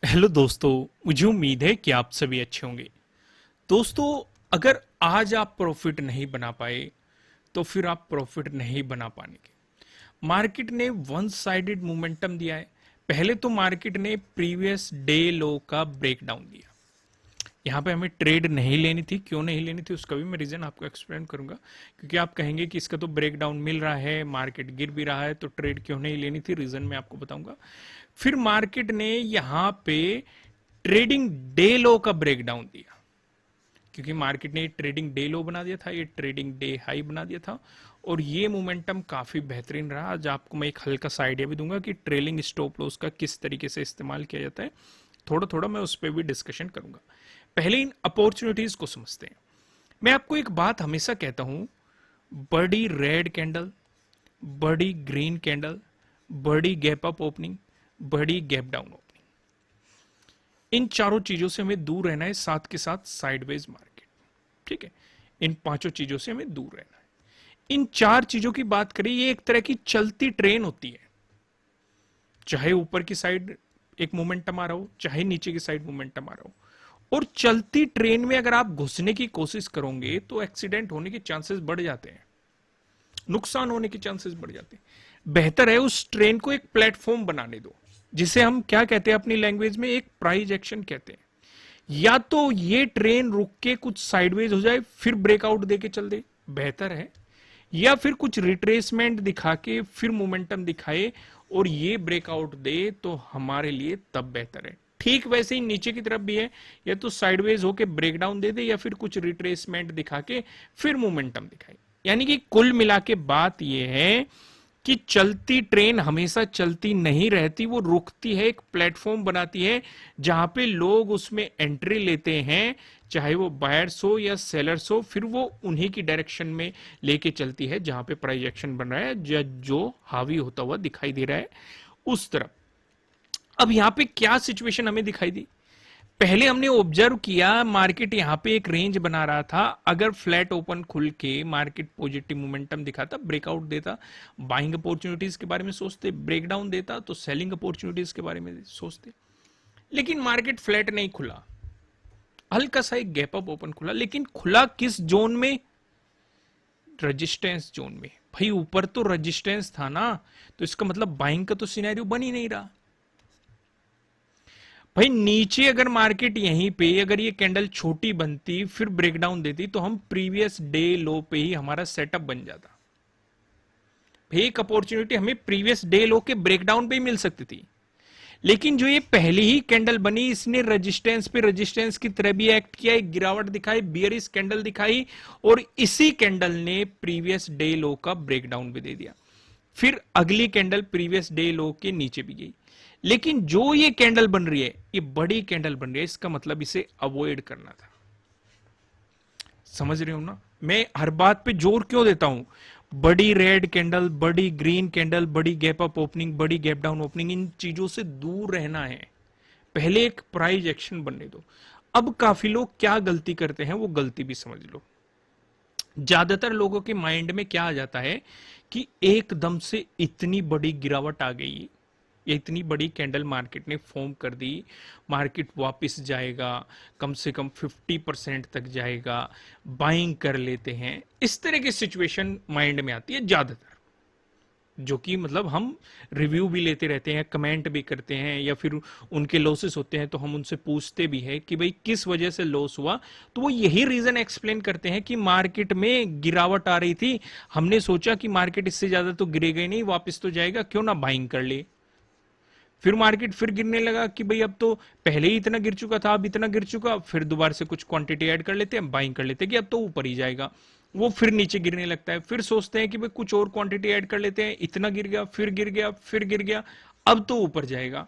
Hello दोस्तों। मुझे उम्मीद है कि आप सभी अच्छे होंगे। दोस्तों, अगर आज आप प्रॉफिट नहीं बना पाए तो फिर आप प्रॉफिट नहीं बना पाएंगे। मार्केट ने वन साइडेड मोमेंटम दिया है। पहले तो मार्केट ने प्रीवियस डे लो का ब्रेकडाउन दिया। यहाँ पे हमें ट्रेड नहीं लेनी थी। क्यों नहीं लेनी थी उसका भी मैं रीजन आपको एक्सप्लेन करूंगा, क्योंकि आप कहेंगे कि इसका तो ब्रेकडाउन मिल रहा है, मार्केट गिर भी रहा है, तो ट्रेड क्यों नहीं लेनी थी। रीजन मैं आपको बताऊंगा। फिर मार्केट ने यहाँ पे ट्रेडिंग डे लो का ब्रेकडाउन दिया, क्योंकि मार्केट ने ट्रेडिंग डे लो बना दिया था, ये ट्रेडिंग डे हाई बना दिया था। और ये मोमेंटम काफी बेहतरीन रहा। आज आपको मैं एक हल्का सा आइडिया भी दूंगा कि ट्रेलिंग स्टॉप लॉस का किस तरीके से इस्तेमाल किया जाता है। थोड़ा थोड़ा मैं उस पर भी डिस्कशन करूंगा। पहले इन अपॉर्चुनिटीज को समझते हैं। मैं आपको एक बात हमेशा कहता हूं, बड़ी रेड कैंडल, बड़ी ग्रीन कैंडल, बड़ी गैप अप ओपनिंग, बड़ी गैप डाउन ओपनिंग, इन चारों चीजों से हमें दूर रहना है। साथ के साथ साइडवेज मार्केट, ठीक है। इन पांचों चीजों से हमें दूर रहना है। इन चार चीजों की बात करें, ये एक तरह की चलती ट्रेन होती है। चाहे ऊपर की साइड एक मोमेंटम आ रहा हो, चाहे नीचे की साइड मोमेंटम आ रहा हो, और चलती ट्रेन में अगर आप घुसने की कोशिश करोगे तो एक्सीडेंट होने के चांसेस बढ़ जाते हैं, नुकसान होने के चांसेस बढ़ जाते हैं। बेहतर है उस ट्रेन को एक प्लेटफॉर्म बनाने दो, जिसे हम क्या कहते हैं अपनी लैंग्वेज में, एक प्राइज एक्शन कहते हैं। या तो ये ट्रेन रुक के कुछ साइडवेज हो जाए फिर ब्रेकआउट देके चल दे, बेहतर है। या फिर कुछ रिट्रेसमेंट दिखा के फिर मोमेंटम दिखाए और ये ब्रेकआउट दे तो हमारे लिए तब बेहतर है। ठीक वैसे ही नीचे की तरफ भी है, या तो साइडवेज होके ब्रेकडाउन दे दे या फिर कुछ रिट्रेसमेंट दिखा के फिर मोमेंटम दिखाए। यानी कि कुल मिला के बात यह है कि चलती ट्रेन हमेशा चलती नहीं रहती, वो रुकती है, एक प्लेटफॉर्म बनाती है जहां पे लोग उसमें एंट्री लेते हैं, चाहे वो बायर्स हो या सेलर्स हो, फिर वो उन्हीं की डायरेक्शन में लेके चलती है जहां पे प्राइस एक्शन बन रहा है, जो हावी होता हुआ दिखाई दे रहा है उस तरफ। अब यहां पे क्या सिचुएशन हमें दिखाई दी, पहले हमने ऑब्जर्व किया मार्केट यहां पे एक रेंज बना रहा था। अगर फ्लैट ओपन खुल के मार्केट पॉजिटिव मोमेंटम दिखाता, ब्रेकआउट देता, बाइंग अपॉर्चुनिटीज के बारे में सोचते, ब्रेकडाउन देता तो सेलिंग अपॉर्चुनिटीज के बारे में सोचते। लेकिन मार्केट फ्लैट नहीं खुला, हल्का सा एक गैप अप ओपन खुला, लेकिन खुला किस जोन में, रजिस्टेंस जोन में। भाई ऊपर तो रजिस्टेंस था ना, तो इसका मतलब बाइंग का तो सिनेरियो बन ही नहीं रहा। भाई नीचे अगर मार्केट यहीं पे अगर ये कैंडल छोटी बनती फिर ब्रेकडाउन देती तो हम प्रीवियस डे लो पे ही हमारा सेटअप बन जाता। भाई एक अपॉर्चुनिटी हमें प्रीवियस डे लो के ब्रेकडाउन पे ही मिल सकती थी। लेकिन जो ये पहली ही कैंडल बनी, इसने रेजिस्टेंस पे रेजिस्टेंस की तरह भी एक्ट किया, एक गिरावट दिखाई, बियरिश कैंडल दिखाई, और इसी कैंडल ने प्रीवियस डे लो का ब्रेकडाउन भी दे दिया। फिर अगली कैंडल प्रीवियस डे लो के नीचे भी गई। लेकिन जो ये कैंडल बन रही है, ये बड़ी कैंडल बन रही है, इसका मतलब इसे अवॉइड करना था। समझ रहे हो ना मैं हर बात पे जोर क्यों देता हूं। बड़ी रेड कैंडल, बड़ी ग्रीन कैंडल, बड़ी गैप अप ओपनिंग, बड़ी गैप डाउन ओपनिंग, इन चीजों से दूर रहना है। पहले एक प्राइज एक्शन बनने दो। अब काफी लोग क्या गलती करते हैं वो गलती भी समझ लो। ज्यादातर लोगों के माइंड में क्या आ जाता है कि एकदम से इतनी बड़ी गिरावट आ गई, ये इतनी बड़ी कैंडल मार्केट ने फॉर्म कर दी, मार्केट वापस जाएगा, कम से कम 50% तक जाएगा, बाइंग कर लेते हैं। इस तरह की सिचुएशन माइंड में आती है ज्यादातर, जो कि मतलब हम रिव्यू भी लेते रहते हैं, कमेंट भी करते हैं, या फिर उनके लॉसेस होते हैं तो हम उनसे पूछते भी हैं कि भाई किस वजह से लॉस हुआ। तो वो यही रीजन एक्सप्लेन करते हैं कि मार्केट में गिरावट आ रही थी, हमने सोचा कि मार्केट इससे ज्यादा तो गिरेगा ही नहीं, वापस तो जाएगा, क्यों ना बाइंग कर ले। फिर मार्केट फिर गिरने लगा कि भाई अब तो पहले ही इतना गिर चुका था, अब इतना गिर चुका, फिर दोबारा से कुछ क्वांटिटी ऐड कर लेते हैं, बाइंग कर लेते हैं कि अब तो ऊपर ही जाएगा। वो फिर नीचे गिरने लगता है, फिर सोचते हैं कि भाई कुछ और क्वांटिटी ऐड कर लेते हैं, इतना गिर गया, फिर गिर गया, फिर गिर गया, अब तो ऊपर जाएगा।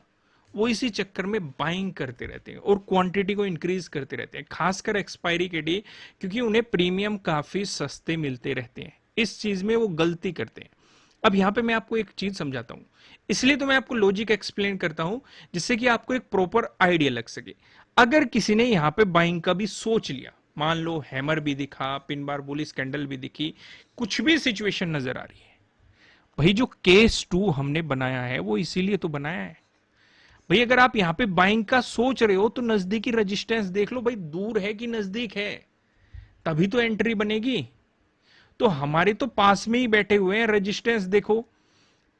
वो इसी चक्कर में बाइंग करते रहते हैं और क्वांटिटी को इंक्रीज करते रहते हैं, खासकर एक्सपायरी के लिए, क्योंकि उन्हें प्रीमियम काफी सस्ते मिलते रहते हैं। इस चीज में वो गलती करते हैं। अब यहां पे मैं आपको एक चीज समझाता हूं, इसलिए तो मैं आपको लॉजिक एक्सप्लेन करता हूं, जिससे कि आपको एक प्रॉपर आइडिया लग सके। अगर किसी ने यहां पे बाइंग का भी सोच लिया, मान लो हैमर भी दिखा, पिन बार बुलिश कैंडल भी दिखी, कुछ भी सिचुएशन नजर आ रही है, भाई जो केस 2 हमने बनाया है वो इसीलिए तो बनाया है। भाई अगर आप यहां पे बाइंग का सोच रहे हो तो नजदीकी रेजिस्टेंस देख लो भाई, दूर है कि नजदीक है, तभी तो एंट्री बनेगी। तो हमारे तो पास में ही बैठे हुए हैं, रेजिस्टेंस देखो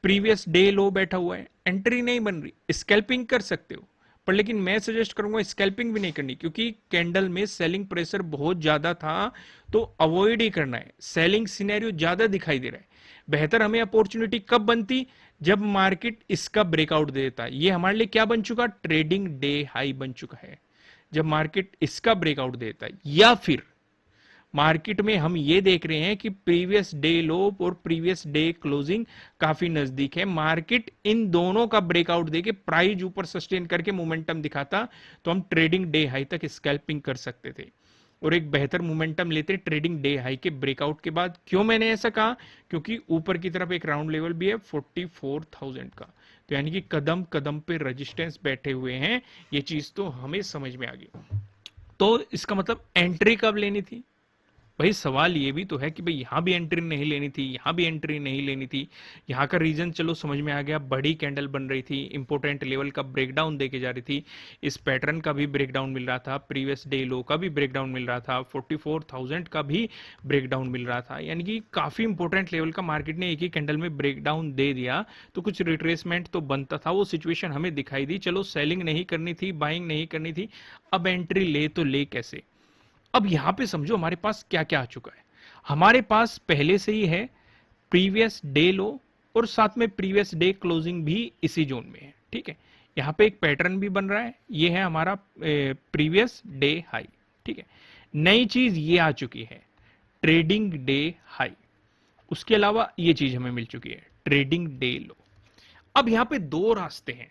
प्रीवियस डे लो बैठा हुआ है, एंट्री नहीं बन रही। स्कैल्पिंग कर सकते हो, पर लेकिन मैं सजेस्ट करूंगा स्कैल्पिंग भी नहीं करनी, क्योंकि कैंडल में सेलिंग प्रेशर बहुत ज्यादा था, तो अवॉइड ही करना है। सेलिंग सिनेरियो ज्यादा दिखाई दे रहा है। बेहतर हमें अपॉर्चुनिटी कब बनती, जब मार्केट इसका ब्रेकआउट दे देता है। ये हमारे लिए क्या बन चुका, ट्रेडिंग डे हाई बन चुका है। जब मार्केट इसका ब्रेकआउट देता है, या फिर मार्केट में हम ये देख रहे हैं कि प्रीवियस डे लो और प्रीवियस डे क्लोजिंग काफी नजदीक है, मार्केट इन दोनों का ब्रेकआउट देके प्राइस ऊपर सस्टेन करके मोमेंटम दिखाता, तो हम ट्रेडिंग डे हाई तक स्कैल्पिंग कर सकते थे और एक बेहतर मोमेंटम लेते ट्रेडिंग डे हाई के ब्रेकआउट के बाद। क्यों मैंने ऐसा कहा, क्योंकि ऊपर की तरफ एक राउंड लेवल भी है 44,000 का, तो यानी कि कदम कदम पे रेजिस्टेंस बैठे हुए हैं। ये चीज तो हमें समझ में आ गई। तो इसका मतलब एंट्री कब लेनी थी, भाई सवाल ये भी तो है कि भाई यहां भी एंट्री नहीं लेनी थी, यहां भी एंट्री नहीं लेनी थी। यहां का रीजन चलो समझ में आ गया, बड़ी कैंडल बन रही थी, इंपोर्टेंट लेवल का ब्रेकडाउन देके जा रही थी, इस पैटर्न का भी ब्रेकडाउन मिल रहा था, प्रीवियस डे लो का भी ब्रेकडाउन मिल रहा था, 44,000 का भी ब्रेकडाउन मिल रहा था, यानी कि काफी इंपोर्टेंट लेवल का मार्केट ने एक ही कैंडल में ब्रेकडाउन दे दिया, तो कुछ रिट्रेसमेंट तो बनता था। वो सिचुएशन हमें दिखाई दी, चलो सेलिंग नहीं करनी थी, बाइंग नहीं करनी थी, अब एंट्री ले तो ले कैसे। अब यहां पे समझो हमारे पास क्या क्या आ चुका है। हमारे पास पहले से ही है प्रीवियस डे लो और साथ में प्रीवियस डे क्लोजिंग भी इसी जोन में है, ठीक है। यहां पे एक पैटर्न भी बन रहा है, ये है हमारा प्रीवियस डे हाई, ठीक है। नई चीज ये आ चुकी है ट्रेडिंग डे हाई, उसके अलावा ये चीज हमें मिल चुकी है ट्रेडिंग डे लो। अब यहां पे दो रास्ते हैं।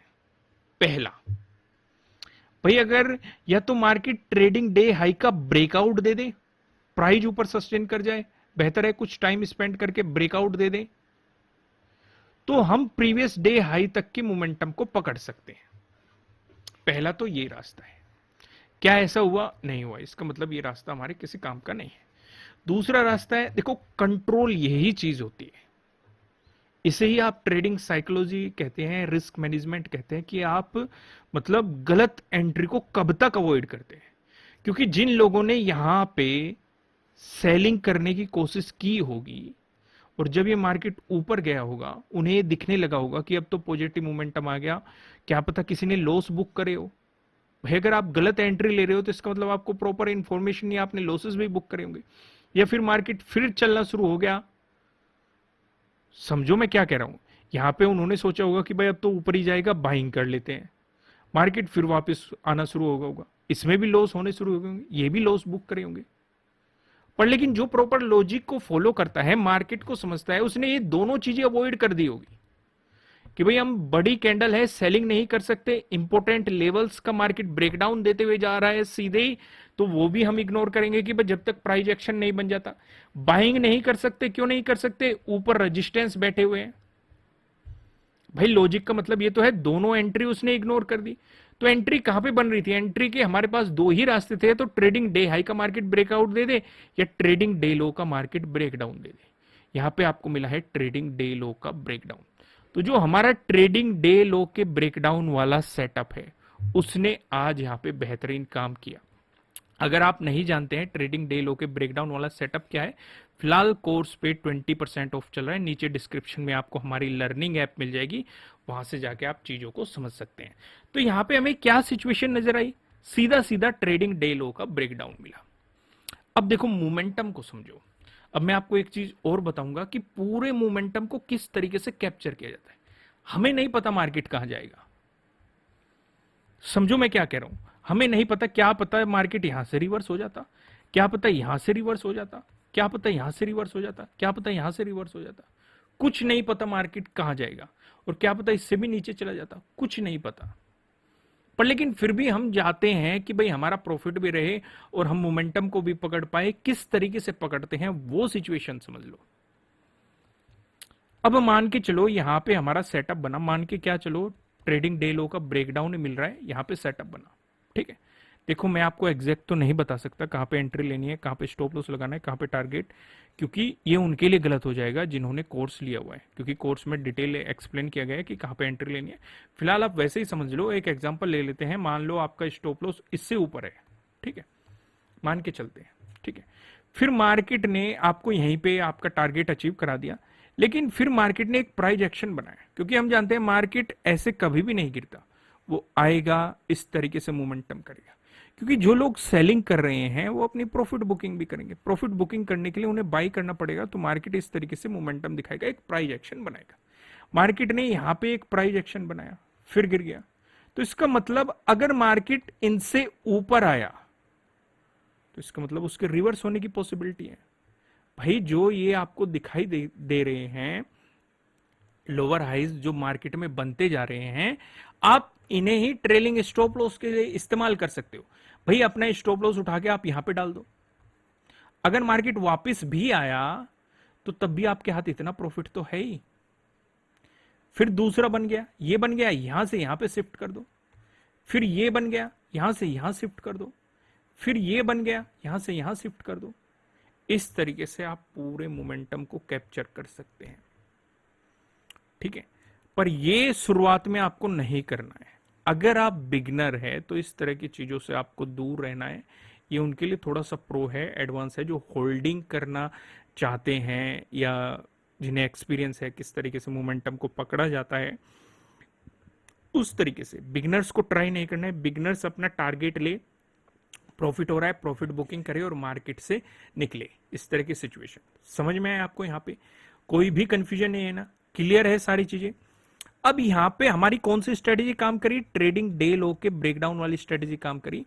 पहला भाई, अगर या तो मार्केट ट्रेडिंग डे हाई का ब्रेकआउट दे दे, प्राइस ऊपर सस्टेन कर जाए, बेहतर है कुछ टाइम स्पेंड करके ब्रेकआउट दे दे, तो हम प्रीवियस डे हाई तक के मोमेंटम को पकड़ सकते हैं। पहला तो ये रास्ता है। क्या ऐसा हुआ, नहीं हुआ, इसका मतलब ये रास्ता हमारे किसी काम का नहीं है। दूसरा रास्ता है, देखो कंट्रोल यही चीज होती है, इसे ही आप ट्रेडिंग साइकोलॉजी कहते हैं, रिस्क मैनेजमेंट कहते हैं, कि आप मतलब गलत एंट्री को कब तक अवॉइड करते हैं। क्योंकि जिन लोगों ने यहां पे सेलिंग करने की कोशिश की होगी और जब ये मार्केट ऊपर गया होगा, उन्हें ये दिखने लगा होगा कि अब तो पॉजिटिव मोमेंटम आ गया, क्या पता किसी ने लॉस बुक करे हो। भाई अगर आप गलत एंट्री ले रहे हो तो इसका मतलब आपको प्रॉपर इंफॉर्मेशन नहीं, आपने लॉसेस भी बुक करे होंगे, या फिर मार्केट फिर चलना शुरू हो गया। समझो मैं क्या कह रहा हूं, यहां पे उन्होंने सोचा होगा कि भाई अब तो ऊपर ही जाएगा, बाइंग कर लेते हैं, मार्केट फिर वापस आना शुरू होगा, इसमें भी लॉस होने शुरू हो गए होंगे, ये भी लॉस बुक करे होंगे। पर लेकिन जो प्रॉपर लॉजिक को फॉलो करता है, मार्केट को समझता है, उसने ये दोनों चीजें अवॉइड कर दी होगी कि भाई हम बड़ी कैंडल है, सेलिंग नहीं कर सकते, इंपोर्टेंट लेवल्स का मार्केट ब्रेकडाउन देते हुए जा रहा है सीधे ही, तो वो भी हम इग्नोर करेंगे कि भाई जब तक प्राइस एक्शन नहीं बन जाता। बाइंग नहीं कर सकते, क्यों नहीं कर सकते, ऊपर रेजिस्टेंस बैठे हुए हैं। भाई लॉजिक का मतलब ये तो है, दोनों एंट्री उसने इग्नोर कर दी। तो एंट्री कहां पे बन रही थी, एंट्री के हमारे पास दो ही रास्ते थे, तो ट्रेडिंग डे हाई का मार्केट ब्रेकआउट दे दे या ट्रेडिंग डे लो का मार्केट ब्रेकडाउन दे दे। यहां पे आपको मिला है ट्रेडिंग डे लो का ब्रेकडाउन। तो जो हमारा ट्रेडिंग डे लो के ब्रेकडाउन वाला सेटअप है, उसने आज यहां पे बेहतरीन काम किया। अगर आप नहीं जानते हैं ट्रेडिंग डे लो के ब्रेकडाउन वाला सेटअप क्या है, फिलहाल कोर्स पे 20% ऑफ चल रहा है, नीचे डिस्क्रिप्शन में आपको हमारी लर्निंग ऐप मिल जाएगी, वहां से जाके आप चीजों को समझ सकते हैं। तो यहां पे हमें क्या सिचुएशन नजर आई, सीधा सीधा ट्रेडिंग डे लो का ब्रेकडाउन मिला। अब देखो मोमेंटम को समझो। अब मैं आपको एक चीज और बताऊंगा कि पूरे मोमेंटम को किस तरीके से कैप्चर किया जाता है। हमें नहीं पता मार्केट कहां जाएगा, समझो मैं क्या कह रहा हूं, हमें नहीं पता, क्या पता है मार्केट यहां से रिवर्स हो जाता, क्या पता यहां से रिवर्स हो जाता, क्या पता यहां से रिवर्स हो जाता, क्या पता यहां से रिवर्स हो जाता, कुछ नहीं पता मार्केट कहां जाएगा, और क्या पता इससे भी नीचे चला जाता, कुछ नहीं पता। पर लेकिन फिर भी हम जाते हैं कि भाई हमारा प्रॉफिट भी रहे और हम मोमेंटम को भी पकड़ पाए। किस तरीके से पकड़ते हैं वो सिचुएशन समझ लो। अब मान के चलो यहां पे हमारा सेटअप बना, मान के क्या चलो ट्रेडिंग डे लो का ब्रेकडाउन मिल रहा है, यहां पे सेटअप बना, ठीक है। देखो मैं आपको एग्जैक्ट तो नहीं बता सकता कहां पे एंट्री लेनी है, कहां पे स्टॉप लॉस लगाना है, कहां पे टारगेट, क्योंकि ये उनके लिए गलत हो जाएगा जिन्होंने कोर्स लिया हुआ है, क्योंकि कोर्स में डिटेल एक्सप्लेन किया गया है कि कहाँ पे एंट्री लेनी है। फिलहाल आप वैसे ही समझ लो, एक एग्जांपल ले लेते हैं। मान लो आपका स्टॉप लॉस इससे ऊपर है, ठीक है, मान के चलते हैं, ठीक है। फिर मार्केट ने आपको यहीं पे आपका टारगेट अचीव करा दिया, लेकिन फिर मार्केट ने एक प्राइस एक्शन बनाया, क्योंकि हम जानते हैं मार्केट ऐसे कभी भी नहीं गिरता, वो आएगा इस तरीके से मोमेंटम करेगा। क्योंकि जो लोग सेलिंग कर रहे हैं वो अपनी प्रॉफिट बुकिंग भी करेंगे, प्रॉफिट बुकिंग करने के लिए उन्हें बाई करना पड़ेगा, तो मार्केट इस तरीके से मोमेंटम दिखाएगा, एक प्राइस एक्शन बनाएगा। मार्केट ने यहां पे एक प्राइस एक्शन बनाया, फिर गिर गया, तो इसका मतलब अगर मार्केट इनसे ऊपर आया तो इसका मतलब उसके रिवर्स होने की पॉसिबिलिटी है। भाई जो ये आपको दिखाई दे रहे हैं लोअर हाइज जो मार्केट में बनते जा रहे हैं, आप इन्हें ही ट्रेलिंग स्टॉप लॉस के लिए इस्तेमाल कर सकते हो। भाई अपना स्टॉप लॉस उठा के आप यहां पे डाल दो, अगर मार्केट वापस भी आया तो तब भी आपके हाथ इतना प्रॉफिट तो है ही। फिर दूसरा बन गया, ये बन गया, यहां से यहां पे शिफ्ट कर दो, फिर ये बन गया, यहां से यहां शिफ्ट कर दो, फिर ये बन गया, यहां से यहां शिफ्ट कर दो। इस तरीके से आप पूरे मोमेंटम को कैप्चर कर सकते हैं, ठीक है। पर ये शुरुआत में आपको नहीं करना है। अगर आप बिगनर है तो इस तरह की चीजों से आपको दूर रहना है। ये उनके लिए थोड़ा सा प्रो है, एडवांस है, जो होल्डिंग करना चाहते हैं या जिन्हें एक्सपीरियंस है किस तरीके से मोमेंटम को पकड़ा जाता है। उस तरीके से बिगनर्स को ट्राई नहीं करना है। बिगनर्स अपना टारगेट ले, प्रॉफिट हो रहा है, प्रॉफिट बुकिंग करे और मार्केट से निकले, इस तरह की सिचुएशन। समझ में आया आपको? यहाँ पे कोई भी कंफ्यूजन नहीं है ना? क्लियर है सारी चीजें? अब यहां पे हमारी कौन सी स्ट्रेटेजी काम करी? ट्रेडिंग डे लो के ब्रेकडाउन वाली स्ट्रेटेजी काम करी।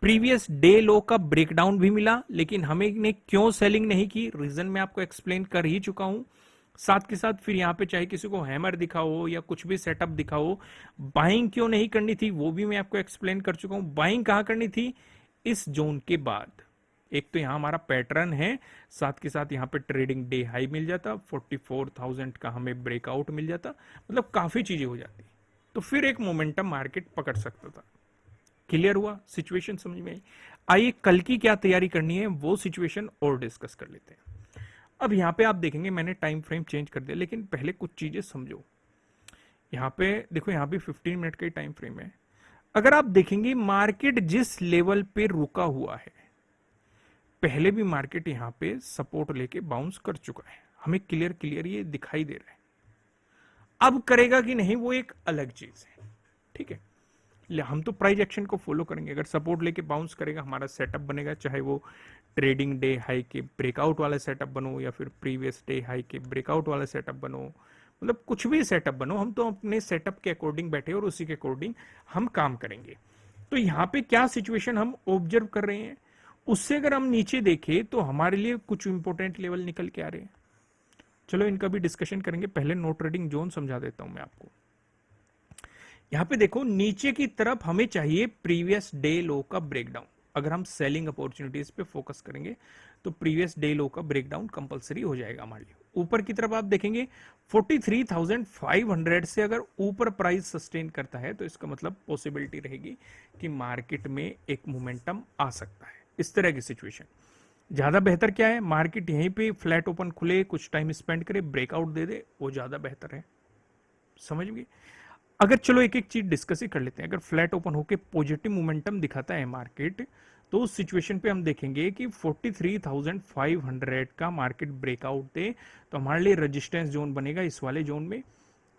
प्रीवियस डे लो का ब्रेकडाउन भी मिला, लेकिन हमें ने क्यों सेलिंग नहीं की, रीजन मैं आपको एक्सप्लेन कर ही चुका हूं। साथ के साथ फिर यहां पे चाहे किसी को हैमर दिखा हो या कुछ भी सेटअप दिखा हो, बाइंग क्यों नहीं करनी थी वो भी मैं आपको एक्सप्लेन कर चुका हूं। बाइंग कहां करनी थी? इस जोन के बाद। एक तो यहां हमारा पैटर्न है, साथ के साथ यहां पे ट्रेडिंग डे हाई मिल जाता, 44,000 का हमें ब्रेकआउट मिल जाता, मतलब काफी चीजें हो जाती, तो फिर एक मोमेंटम मार्केट पकड़ सकता था। क्लियर हुआ? सिचुएशन समझ में आई? आइए कल की क्या तैयारी करनी है वो सिचुएशन और डिस्कस कर लेते हैं। अब यहां पे आप देखेंगे मैंने टाइम फ्रेम चेंज कर दिया, लेकिन पहले कुछ चीजें समझो। यहां पे देखो, यहां भी 15 मिनट का ही टाइम फ्रेम है। अगर आप देखेंगे मार्केट जिस लेवल पे रुका हुआ है, पहले भी मार्केट यहां पे सपोर्ट लेके बाउंस कर चुका है, हमें क्लियर क्लियर ये दिखाई दे रहा है। अब करेगा कि नहीं वो एक अलग चीज है, ठीक है। हम तो प्राइस एक्शन को फॉलो करेंगे। अगर सपोर्ट लेके बाउंस करेगा, हमारा सेटअप बनेगा, चाहे वो ट्रेडिंग डे हाई के ब्रेकआउट वाला सेटअप बनो या फिर प्रीवियस डे हाई के ब्रेकआउट वाला सेटअप बनो, मतलब कुछ भी सेटअप बनो, हम तो अपने सेटअप के अकॉर्डिंग बैठे और उसी के अकॉर्डिंग हम काम करेंगे। तो यहाँ पे क्या सिचुएशन हम ऑब्जर्व कर रहे हैं, उससे अगर हम नीचे देखें तो हमारे लिए कुछ इंपॉर्टेंट लेवल निकल के आ रहे हैं। चलो इनका भी डिस्कशन करेंगे, पहले नो ट्रेडिंग जोन समझा देता हूं मैं आपको। यहां पे देखो नीचे की तरफ हमें चाहिए प्रीवियस डे लो का ब्रेकडाउन। अगर हम सेलिंग अपॉर्चुनिटीज पे फोकस करेंगे तो प्रीवियस डे लो का ब्रेकडाउन कंपलसरी हो जाएगा हमारे लिए। ऊपर की तरफ आप देखेंगे 43,500 से अगर ऊपर प्राइस सस्टेन करता है तो इसका मतलब पॉसिबिलिटी रहेगी कि मार्केट में एक मोमेंटम आ सकता है। इस तरह की सिचुएशन ज्यादा बेहतर क्या है, मार्केट यहीं पे फ्लैट ओपन खुले, कुछ टाइम स्पेंड करे, ब्रेकआउट दे दे, वो ज्यादा बेहतर है। समझ गए? अगर चलो एक एक चीज डिस्कस ही कर लेते हैं। अगर फ्लैट ओपन होके पॉजिटिव मोमेंटम दिखाता है मार्केट, तो उस सिचुएशन पे हम देखेंगे कि 43,500 का मार्केट ब्रेकआउट दे तो हमारे लिए रेजिस्टेंस जोन बनेगा इस वाले जोन में।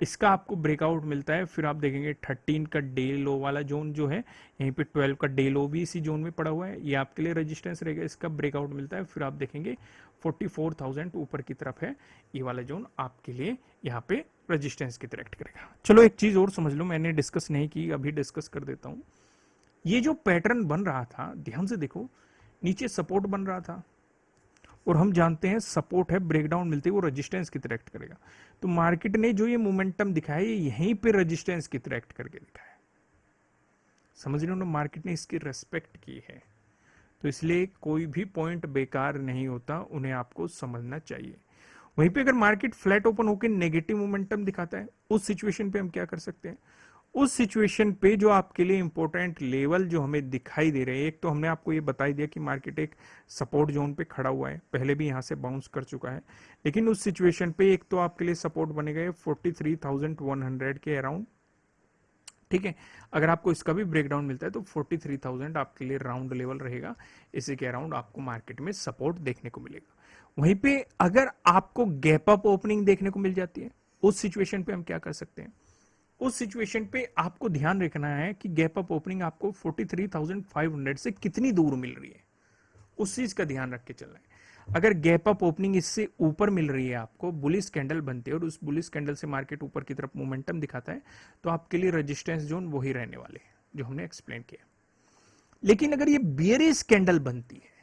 इसका आपको ब्रेकआउट मिलता है, फिर आप देखेंगे 13 का डे लो वाला जोन जो है, यहीं पे 12 का डे लो भी इसी जोन में पड़ा हुआ है, ये आपके लिए रेजिस्टेंस रहेगा, इसका ब्रेकआउट मिलता है। फिर आप देखेंगे 44,000 ऊपर की तरफ है, ये वाला जोन आपके लिए यहाँ पे रेजिस्टेंस की तरह एक्ट करेगा। चलो एक चीज और समझ लो, मैंने डिस्कस नहीं की, अभी डिस्कस कर देता हूं। ये जो पैटर्न बन रहा था, ध्यान से देखो, नीचे सपोर्ट बन रहा था और हम जानते हैं सपोर्ट है, ब्रेकडाउन मिलते ही वो रेजिस्टेंस की तरह एक्ट करेगा। तो मार्केट ने जो ये मोमेंटम दिखाया है यहीं पे रेजिस्टेंस की तरह एक्ट करके दिखाया। समझ रहे हो ना, मार्केट ने इसकी रेस्पेक्ट की है। तो इसलिए कोई भी पॉइंट बेकार नहीं होता, उन्हें आपको समझना चाहिए। वहीं पे अगर मार्केट फ्लैट ओपन होकर नेगेटिव मोमेंटम दिखाता है, उस सिचुएशन पे हम क्या कर सकते हैं, उस सिचुएशन पे जो आपके लिए इंपॉर्टेंट लेवल जो हमें दिखाई दे रहे हैं, एक तो हमने आपको ये बता ही दिया कि मार्केट एक सपोर्ट जोन पे खड़ा हुआ है, पहले भी यहाँ से बाउंस कर चुका है, लेकिन उस सिचुएशन पे एक तो आपके लिए सपोर्ट बनेगा 43,100 के अराउंड। ठीक है, अगर आपको इसका भी ब्रेकडाउन मिलता है तो 43,000 आपके लिए राउंड लेवल रहेगा, इसी के अराउंड आपको मार्केट में सपोर्ट देखने को मिलेगा। वहीं पे अगर आपको गैप अप ओपनिंग देखने को मिल जाती है, उस सिचुएशन पे हम क्या कर सकते हैं? उस सिचुएशन पे आपको ध्यान रखना है कि गैप अप ओपनिंग आपको 43,500 से कितनी दूर मिल रही है, उस चीज का ध्यान रख के चलना है। अगर गैप अप ओपनिंग इससे ऊपर मिल रही है, आपको बुलिश कैंडल बनती है और उस बुलिश कैंडल से मार्केट ऊपर की तरफ मोमेंटम दिखाता है, तो आपके लिए रेजिस्टेंस जोन वही रहने वाले हैं जो हमने एक्सप्लेन किया। लेकिन अगर ये बियरिश कैंडल बनती है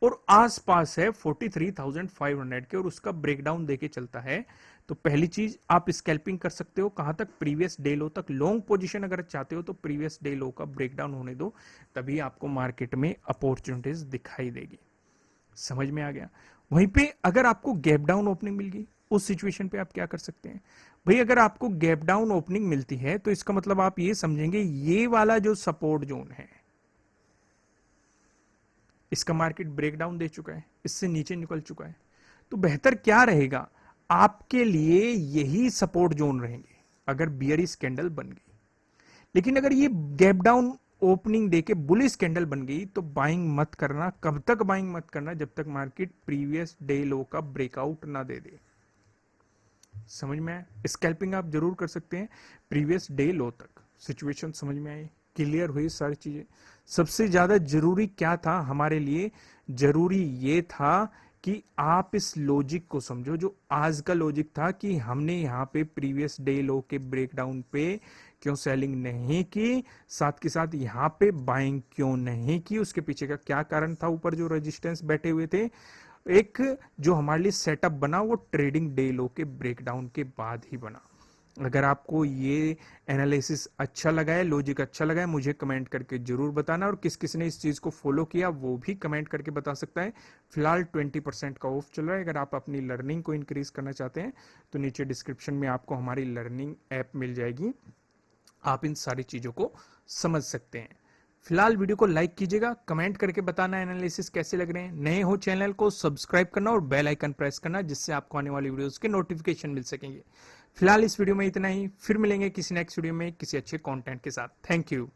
और आसपास है 43,500 के और उसका ब्रेकडाउन देके चलता है, तो पहली चीज आप स्कैल्पिंग कर सकते हो कहां तक? प्रीवियस डे लो तक। लॉन्ग पोजीशन अगर चाहते हो तो प्रीवियस डे लो का ब्रेकडाउन होने दो, तभी आपको मार्केट में अपॉर्चुनिटीज दिखाई देगी। समझ में आ गया? वहीं पे अगर आपको गैप डाउन ओपनिंग मिल गई, उस सिचुएशन पे आप क्या कर सकते हैं भाई? अगर आपको गैप डाउन ओपनिंग मिलती है तो इसका मतलब आप ये समझेंगे ये वाला जो सपोर्ट जोन है, इसका मार्केट ब्रेकडाउन दे चुका है, इससे नीचे निकल चुका है। तो बेहतर क्या रहेगा आपके लिए? यही सपोर्ट जोन रहेंगे अगर बियरिश कैंडल बन गई। लेकिन अगर ये गैप डाउन ओपनिंग देके बुलिश कैंडल बन गई तो बाइंग मत करना। कब तक बाइंग मत करना? जब तक मार्केट प्रीवियस डे लो का ब्रेकआउट ना दे दे। समझ में आया? स्कैल्पिंग आप जरूर कर सकते हैं प्रीवियस डे लो तक। सिचुएशन समझ में आई? क्लियर हुई सारी चीजें? सबसे ज्यादा जरूरी क्या था हमारे लिए? जरूरी ये था कि आप इस लॉजिक को समझो, जो आज का लॉजिक था कि हमने यहाँ पे प्रीवियस डे लो के ब्रेकडाउन पे क्यों सेलिंग नहीं की, साथ के साथ यहाँ पे बाइंग क्यों नहीं की, उसके पीछे का क्या कारण था? ऊपर जो रेजिस्टेंस बैठे हुए थे, एक जो हमारे लिए सेटअप बना वो ट्रेडिंग डे लो के ब्रेकडाउन के बाद ही बना। अगर आपको ये एनालिसिस अच्छा लगा है, लॉजिक अच्छा लगा है, मुझे कमेंट करके जरूर बताना, और किस किस ने इस चीज को फॉलो किया वो भी कमेंट करके बता सकता है। फिलहाल 20% का ऑफ चल रहा है। अगर आप अपनी लर्निंग को इंक्रीज करना चाहते हैं तो नीचे डिस्क्रिप्शन में आपको हमारी लर्निंग ऐप मिल जाएगी, आप इन सारी चीजों को समझ सकते हैं। फिलहाल वीडियो को लाइक कीजिएगा, कमेंट करके बताना एनालिसिस कैसे लग रहे हैं। नए हो चैनल को सब्सक्राइब करना और बेल आइकन प्रेस करना, जिससे आपको आने वाली वीडियोस के नोटिफिकेशन मिल सकेंगे। फिलहाल इस वीडियो में इतना ही, फिर मिलेंगे किसी नेक्स्ट वीडियो में किसी अच्छे कंटेंट के साथ। Thank you.